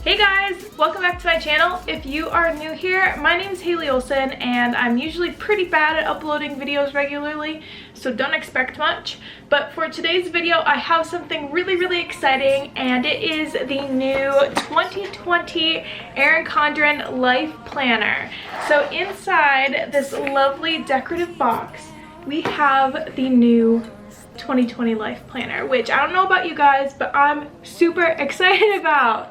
Hey guys, welcome back to my channel. If you are new here, my name is Hayle and I'm usually pretty bad at uploading videos regularly, so don't expect much. But for today's video, I have something really exciting, and it is the new 2020 Erin Condren Life Planner. So inside this lovely decorative box, we have the new 2020 Life Planner, which I don't know about you guys, but I'm super excited about.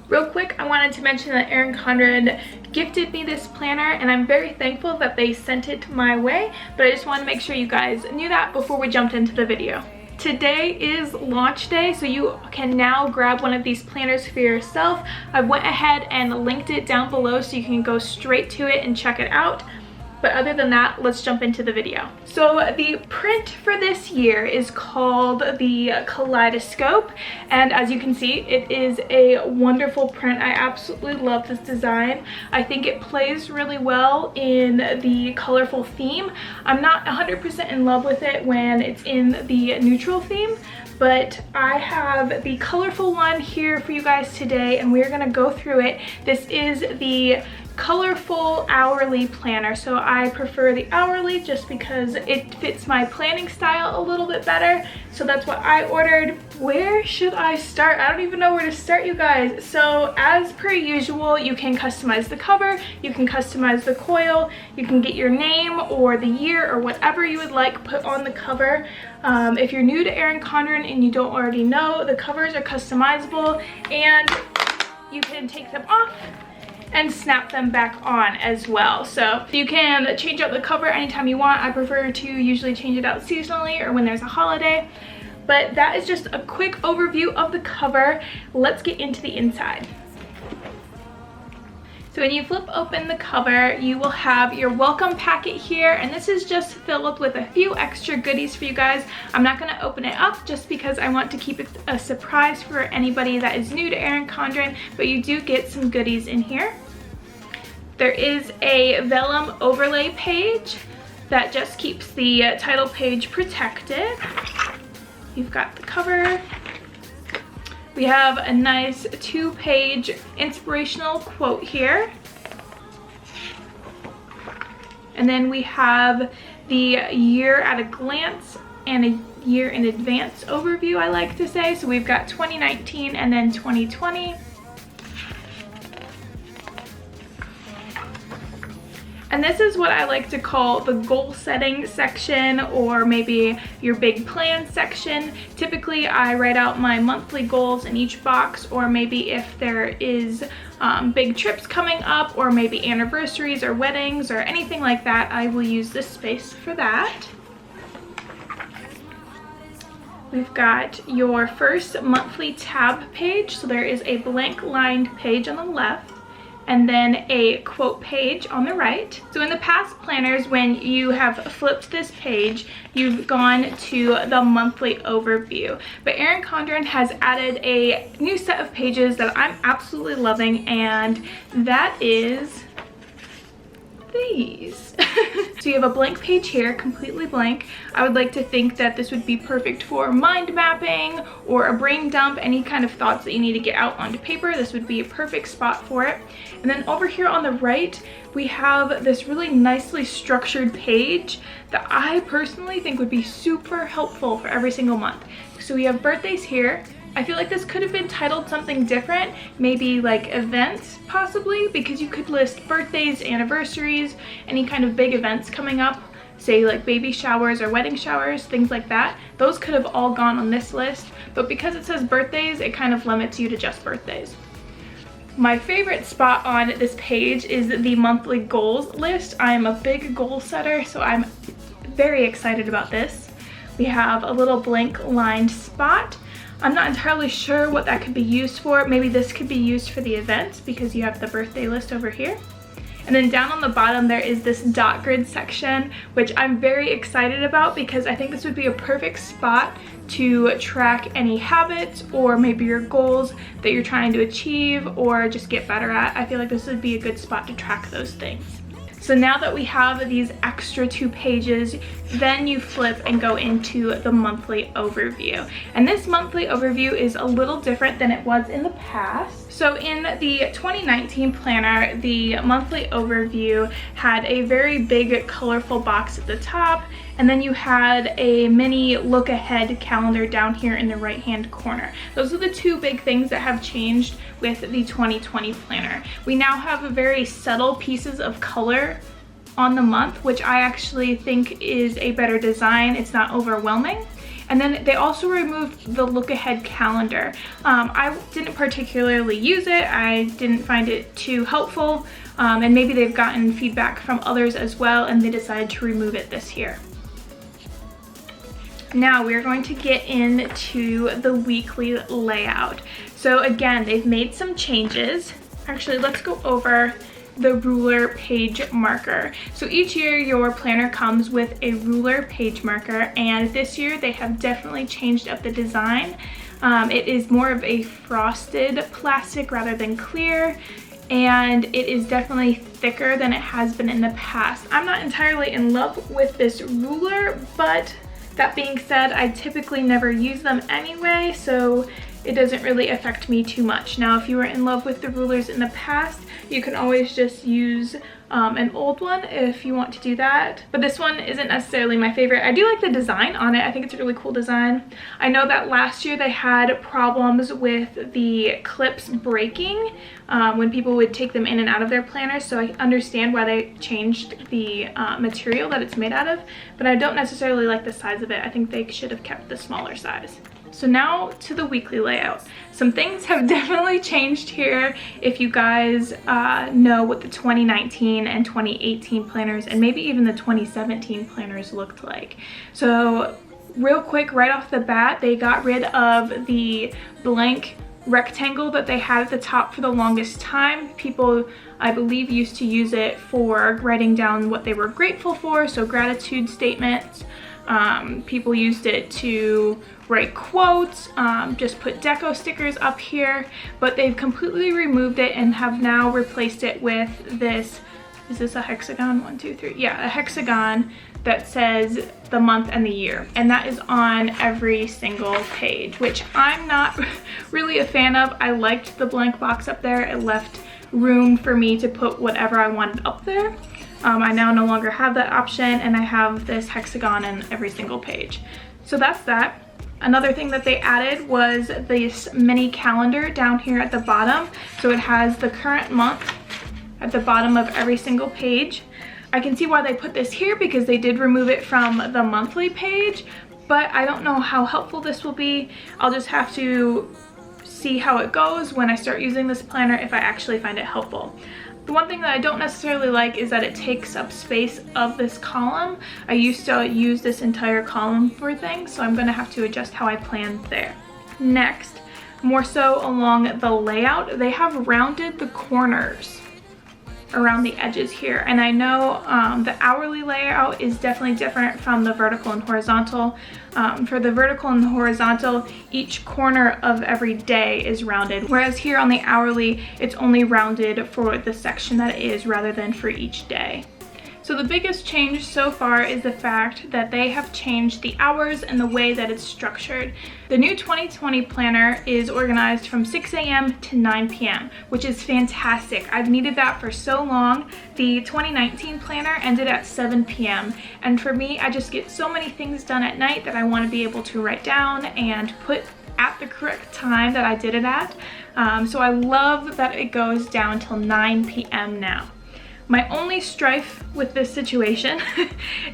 Real quick, I wanted to mention that Erin Condren gifted me this planner, and I'm very thankful that they sent it my way, but I just want to make sure you guys knew that before we jumped into the video. Today is launch day, so you can now grab one of these planners for yourself. I went ahead and linked it down below so you can go straight to it and check it out. But other than that, let's jump into the video. So the print for this year is called the Kaleidoscope, and as you can see, it is a wonderful print. I absolutely love this design. I think it plays really well in the colorful theme. I'm not 100% in love with it when it's in the neutral theme, but I have the colorful one here for you guys today, and we're gonna go through it. This is the colorful hourly planner, so I prefer the hourly just because it fits my planning style a little bit better, so that's what I ordered. Where should I start? I don't even know where to start, you guys. So as per usual, you can customize the cover, you can customize the coil, you can get your name or the year or whatever you would like put on the cover. If you're new to Erin Condren and you don't already know, the covers are customizable and you can take them off and snap them back on as well. So you can change out the cover anytime you want. I prefer to usually change it out seasonally or when there's a holiday. But that is just a quick overview of the cover. Let's get into the inside. So when you flip open the cover, you will have your welcome packet here, and this is just filled with a few extra goodies for you guys. I'm not going to open it up just because I want to keep it a surprise for anybody that is new to Erin Condren, but you do get some goodies in here. There is a vellum overlay page that just keeps the title page protected. You've got the cover. We have a nice 2-page inspirational quote here. And then we have the year at a glance and a year in advance overview, I like to say. So we've got 2019 and then 2020. And this is what I like to call the goal setting section, or maybe your big plan section. Typically I write out my monthly goals in each box, or maybe if there is big trips coming up, or maybe anniversaries or weddings or anything like that, I will use this space for that. We've got your first monthly tab page, so there is a blank lined page on the left, and then a quote page on the right. So in the past planners, when you have flipped this page, you've gone to the monthly overview. But Erin Condren has added a new set of pages that I'm absolutely loving, and that is these. So you have a blank page here, completely blank. I would like to think that this would be perfect for mind mapping or a brain dump, any kind of thoughts that you need to get out onto paper. This would be a perfect spot for it. And then over here on the right, we have this really nicely structured page that I personally think would be super helpful for every single month. So we have birthdays here. I feel like this could have been titled something different, maybe like events possibly, because you could list birthdays, anniversaries, any kind of big events coming up, say like baby showers or wedding showers, things like that. Those could have all gone on this list, but because it says birthdays, it kind of limits you to just birthdays. My favorite spot on this page is the monthly goals list. I'm a big goal setter, so I'm very excited about this. We have a little blank lined spot. I'm not entirely sure what that could be used for. Maybe this could be used for the events because you have the birthday list over here. And then down on the bottom there is this dot grid section, which I'm very excited about because I think this would be a perfect spot to track any habits or maybe your goals that you're trying to achieve or just get better at. I feel like this would be a good spot to track those things. So now that we have these extra 2 pages, then you flip and go into the monthly overview. And this monthly overview is a little different than it was in the past. So in the 2019 planner, the monthly overview had a very big colorful box at the top, and then you had a mini look ahead calendar down here in the right hand corner. Those are the 2 big things that have changed with the 2020 planner. We now have very subtle pieces of color on the month, which I actually think is a better design. It's not overwhelming. And then they also removed the look ahead calendar. I didn't particularly use it. I didn't find it too helpful. And maybe they've gotten feedback from others as well, and they decided to remove it this year. Now we're going to get into the weekly layout. So again, they've made some changes. Actually, let's go over the ruler page marker. So each year your planner comes with a ruler page marker, and this year they have definitely changed up the design. It is more of a frosted plastic rather than clear, and it is definitely thicker than it has been in the past. I'm not entirely in love with this ruler, but that being said, I typically never use them anyway, so it doesn't really affect me too much. Now, if you were in love with the rulers in the past, you can always just use an old one if you want to do that. But this one isn't necessarily my favorite. I do like the design on it. I think it's a really cool design. I know that last year they had problems with the clips breaking when people would take them in and out of their planners, so I understand why they changed the material that it's made out of, but I don't necessarily like the size of it. I think they should have kept the smaller size. So now to the weekly layout. Some things have definitely changed here if you guys know what the 2019 and 2018 planners and maybe even the 2017 planners looked like. So real quick, right off the bat, they got rid of the blank rectangle that they had at the top for the longest time. People, I believe, used to use it for writing down what they were grateful for, so gratitude statements. People used it to write quotes, just put deco stickers up here, but they've completely removed it and have now replaced it with this, is this a hexagon? 1, 2, 3, yeah, a hexagon that says the month and the year, and that is on every single page, which I'm not really a fan of. I liked the blank box up there. It left room for me to put whatever I wanted up there. I now no longer have that option, and I have this hexagon in every single page. So that's that. Another thing that they added was this mini calendar down here at the bottom. So it has the current month at the bottom of every single page. I can see why they put this here because they did remove it from the monthly page, but I don't know how helpful this will be. I'll just have to see how it goes when I start using this planner if I actually find it helpful. The one thing that I don't necessarily like is that it takes up space of this column. I used to use this entire column for things, so I'm going to have to adjust how I plan there. Next, more so along the layout, they have rounded the corners around the edges here, and I know the hourly layout is definitely different from the vertical and horizontal. For the vertical and the horizontal, each corner of every day is rounded, whereas here on the hourly, it's only rounded for the section that it is rather than for each day. So the biggest change so far is the fact that they have changed the hours and the way that it's structured. The new 2020 planner is organized from 6 a.m. to 9 p.m., which is fantastic. I've needed that for so long. The 2019 planner ended at 7 p.m. and for me, I just get so many things done at night that I want to be able to write down and put at the correct time that I did it at. So I love that it goes down till 9 p.m. now. My only strife with this situation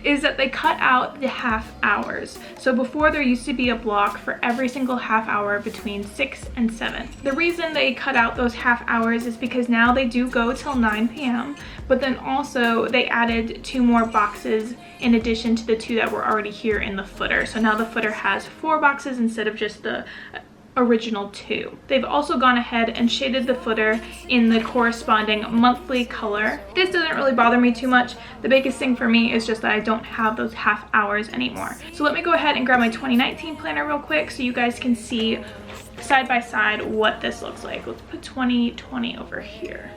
is that they cut out the half hours. So before, there used to be a block for every single half hour between 6 and 7. The reason they cut out those half hours is because now they do go till 9 p.m. But then also they added 2 more boxes in addition to the 2 that were already here in the footer. So now the footer has 4 boxes instead of just the original 2. They've also gone ahead and shaded the footer in the corresponding monthly color. This doesn't really bother me too much. The biggest thing for me is just that I don't have those half hours anymore. So let me go ahead and grab my 2019 planner real quick so you guys can see side by side what this looks like. Let's put 2020 over here.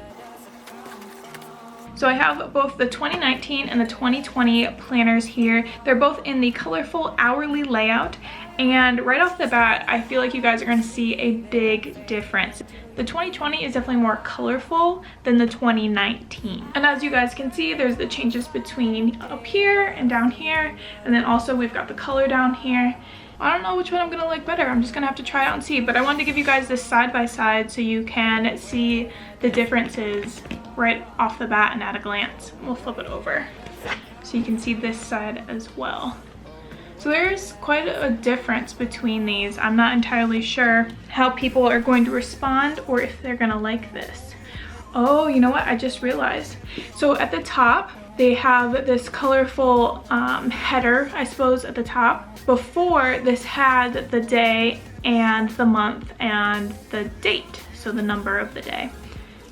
So I have both the 2019 and the 2020 planners here. They're both in the colorful hourly layout, and right off the bat, I feel like you guys are going to see a big difference. The 2020 is definitely more colorful than the 2019. And as you guys can see, there's the changes between up here and down here, and then also we've got the color down here. I don't know which one I'm gonna like better. I'm just gonna have to try it out and see, but I wanted to give you guys this side by side so you can see the differences right off the bat and at a glance. We'll flip it over so you can see this side as well. So there's quite a difference between these. I'm not entirely sure how people are going to respond or if they're gonna like this. Oh, you know what? I just realized. So at the top, they have this colorful header, I suppose, at the top. Before, this had the day and the month and the date, so the number of the day.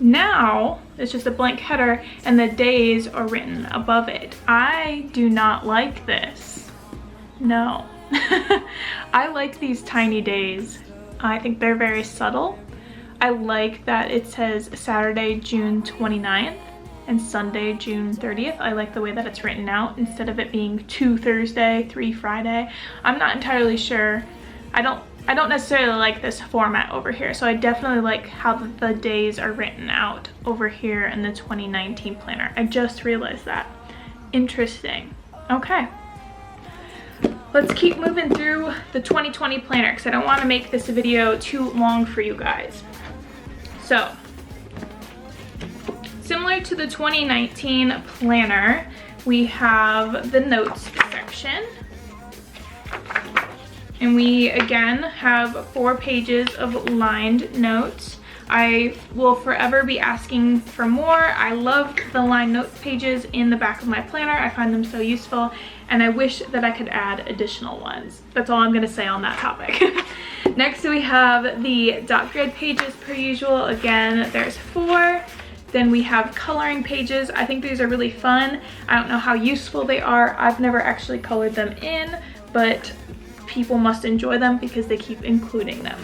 Now, it's just a blank header and the days are written above it. I do not like this. No. I like these tiny days. I think they're very subtle. I like that it says Saturday, June 29th. And Sunday, June 30th. I like the way that it's written out instead of it being 2 Thursday, 3 Friday. I'm not entirely sure. I don't necessarily like this format over here, so I definitely like how the days are written out over here in the 2019 planner. I just realized that. Interesting. Okay. Let's keep moving through the 2020 planner because I don't want to make this video too long for you guys. So, similar to the 2019 planner, we have the notes section. And we again have 4 pages of lined notes. I will forever be asking for more. I love the lined notes pages in the back of my planner. I find them so useful, and I wish that I could add additional ones. That's all I'm gonna say on that topic. Next we have the dot grid pages per usual. Again, there's 4. Then we have coloring pages. I think these are really fun. I don't know how useful they are. I've never actually colored them in, but people must enjoy them because they keep including them.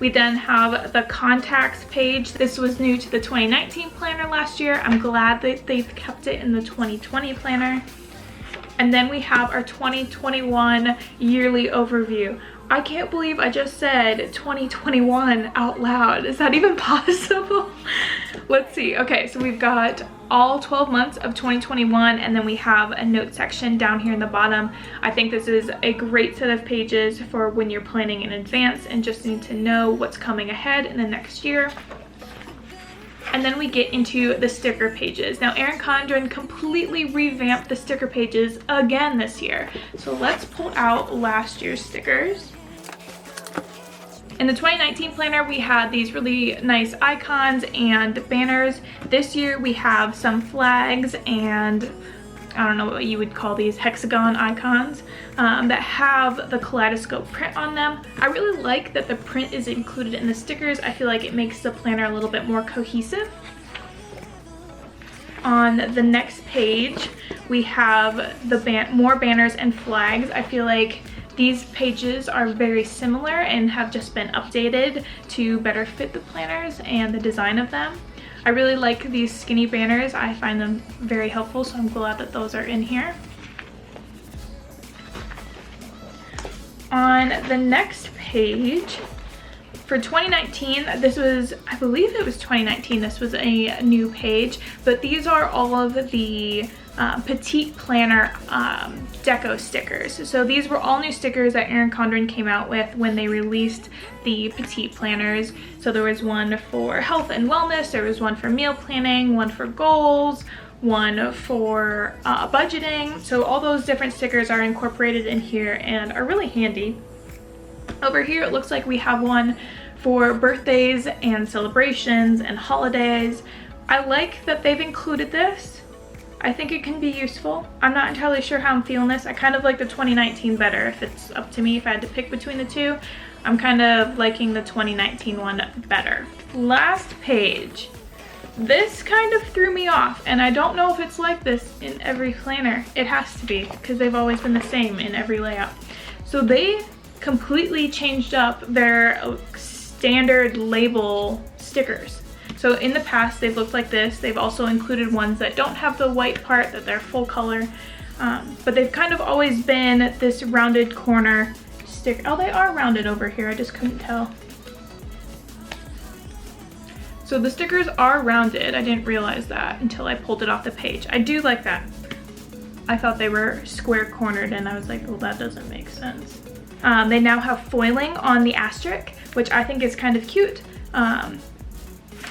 We then have the contacts page. This was new to the 2019 planner last year. I'm glad that they've kept it in the 2020 planner. And then we have our 2021 yearly overview. I can't believe I just said 2021 out loud. Is that even possible? Let's see. Okay, so we've got all 12 months of 2021, and then we have a note section down here in the bottom. I think this is a great set of pages for when you're planning in advance and just need to know what's coming ahead in the next year. And then we get into the sticker pages. Now, Erin Condren completely revamped the sticker pages again this year. So let's pull out last year's stickers. In the 2019 planner, we had these really nice icons and banners. This year, we have some flags and I don't know what you would call these, hexagon icons that have the kaleidoscope print on them. I really like that the print is included in the stickers. I feel like it makes the planner a little bit more cohesive. On the next page, we have the more banners and flags. I feel like these pages are very similar and have just been updated to better fit the planners and the design of them. I really like these skinny banners. I find them very helpful, so I'm glad that those are in here. On the next page, for 2019, this was, I believe it was 2019, this was a new page, but these are all of the Petite Planner deco stickers. So these were all new stickers that Erin Condren came out with when they released the Petite Planners. So there was one for health and wellness, there was one for meal planning, one for goals, one for budgeting. So all those different stickers are incorporated in here and are really handy. Over here it looks like we have one for birthdays and celebrations and holidays. I like that they've included this. I think it can be useful. I'm not entirely sure how I'm feeling this. I kind of like the 2019 better. If it's up to me, if I had to pick between the two, I'm kind of liking the 2019 one better. Last page. This kind of threw me off, and I don't know if it's like this in every planner. It has to be, because they've always been the same in every layout. So they completely changed up their standard label stickers. So in the past, they've looked like this. They've also included ones that don't have the white part, that they're full color. But they've kind of always been this rounded corner sticker. Oh, they are rounded over here. I just couldn't tell. So the stickers are rounded. I didn't realize that until I pulled it off the page. I do like that. I thought they were square cornered and I was like, well, that doesn't make sense. They now have foiling on the asterisk, which I think is kind of cute.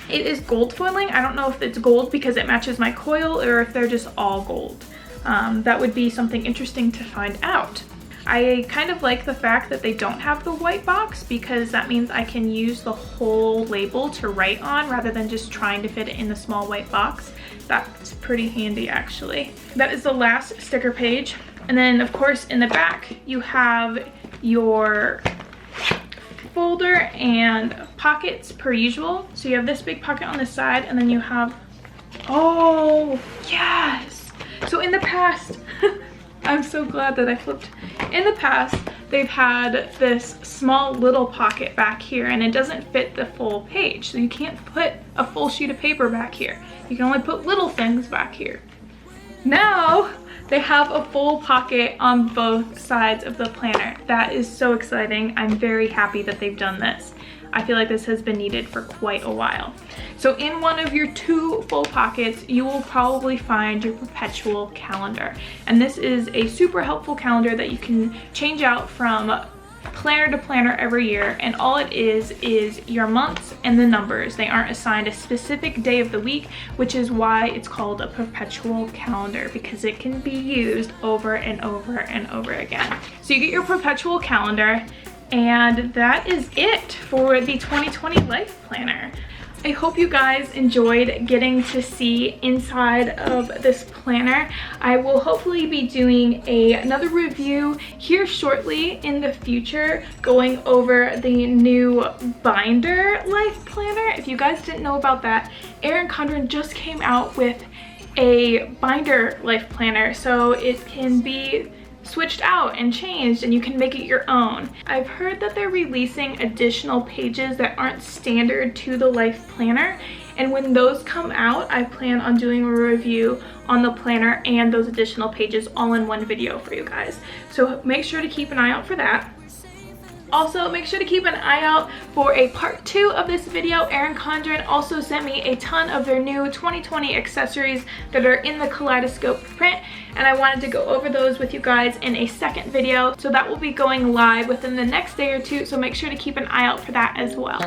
It is gold foiling. I don't know if it's gold because it matches my coil or if they're just all gold. That would be something interesting to find out. I kind of like the fact that they don't have the white box because that means I can use the whole label to write on rather than just trying to fit it in the small white box. That's pretty handy actually. That is the last sticker page. And then of course in the back you have your folder and pockets per usual. So you have this big pocket on the side and then you have, oh yes. So in the past, I'm so glad that I flipped. In the past, they've had this small little pocket back here and it doesn't fit the full page. So you can't put a full sheet of paper back here. You can only put little things back here. Now, they have a full pocket on both sides of the planner. That is so exciting. I'm very happy that they've done this. I feel like this has been needed for quite a while. So in one of your 2 full pockets, you will probably find your perpetual calendar. And this is a super helpful calendar that you can change out from planner to planner every year. And all it is your months and the numbers. They aren't assigned a specific day of the week, which is why it's called a perpetual calendar, because it can be used over and over and over again. So you get your perpetual calendar. And that is it for the 2020 Life Planner. I hope you guys enjoyed getting to see inside of this planner. I will hopefully be doing another review here shortly in the future, going over the new binder Life Planner. If you guys didn't know about that, Erin Condren just came out with a binder Life Planner, so it can be switched out and changed and you can make it your own. I've heard that they're releasing additional pages that aren't standard to the Life Planner, and when those come out, I plan on doing a review on the planner and those additional pages all in one video for you guys. So make sure to keep an eye out for that. Also, make sure to keep an eye out for a part 2 of this video. Erin Condren also sent me a ton of their new 2020 accessories that are in the kaleidoscope print, and I wanted to go over those with you guys in a second video. So that will be going live within the next day or 2, so make sure to keep an eye out for that as well.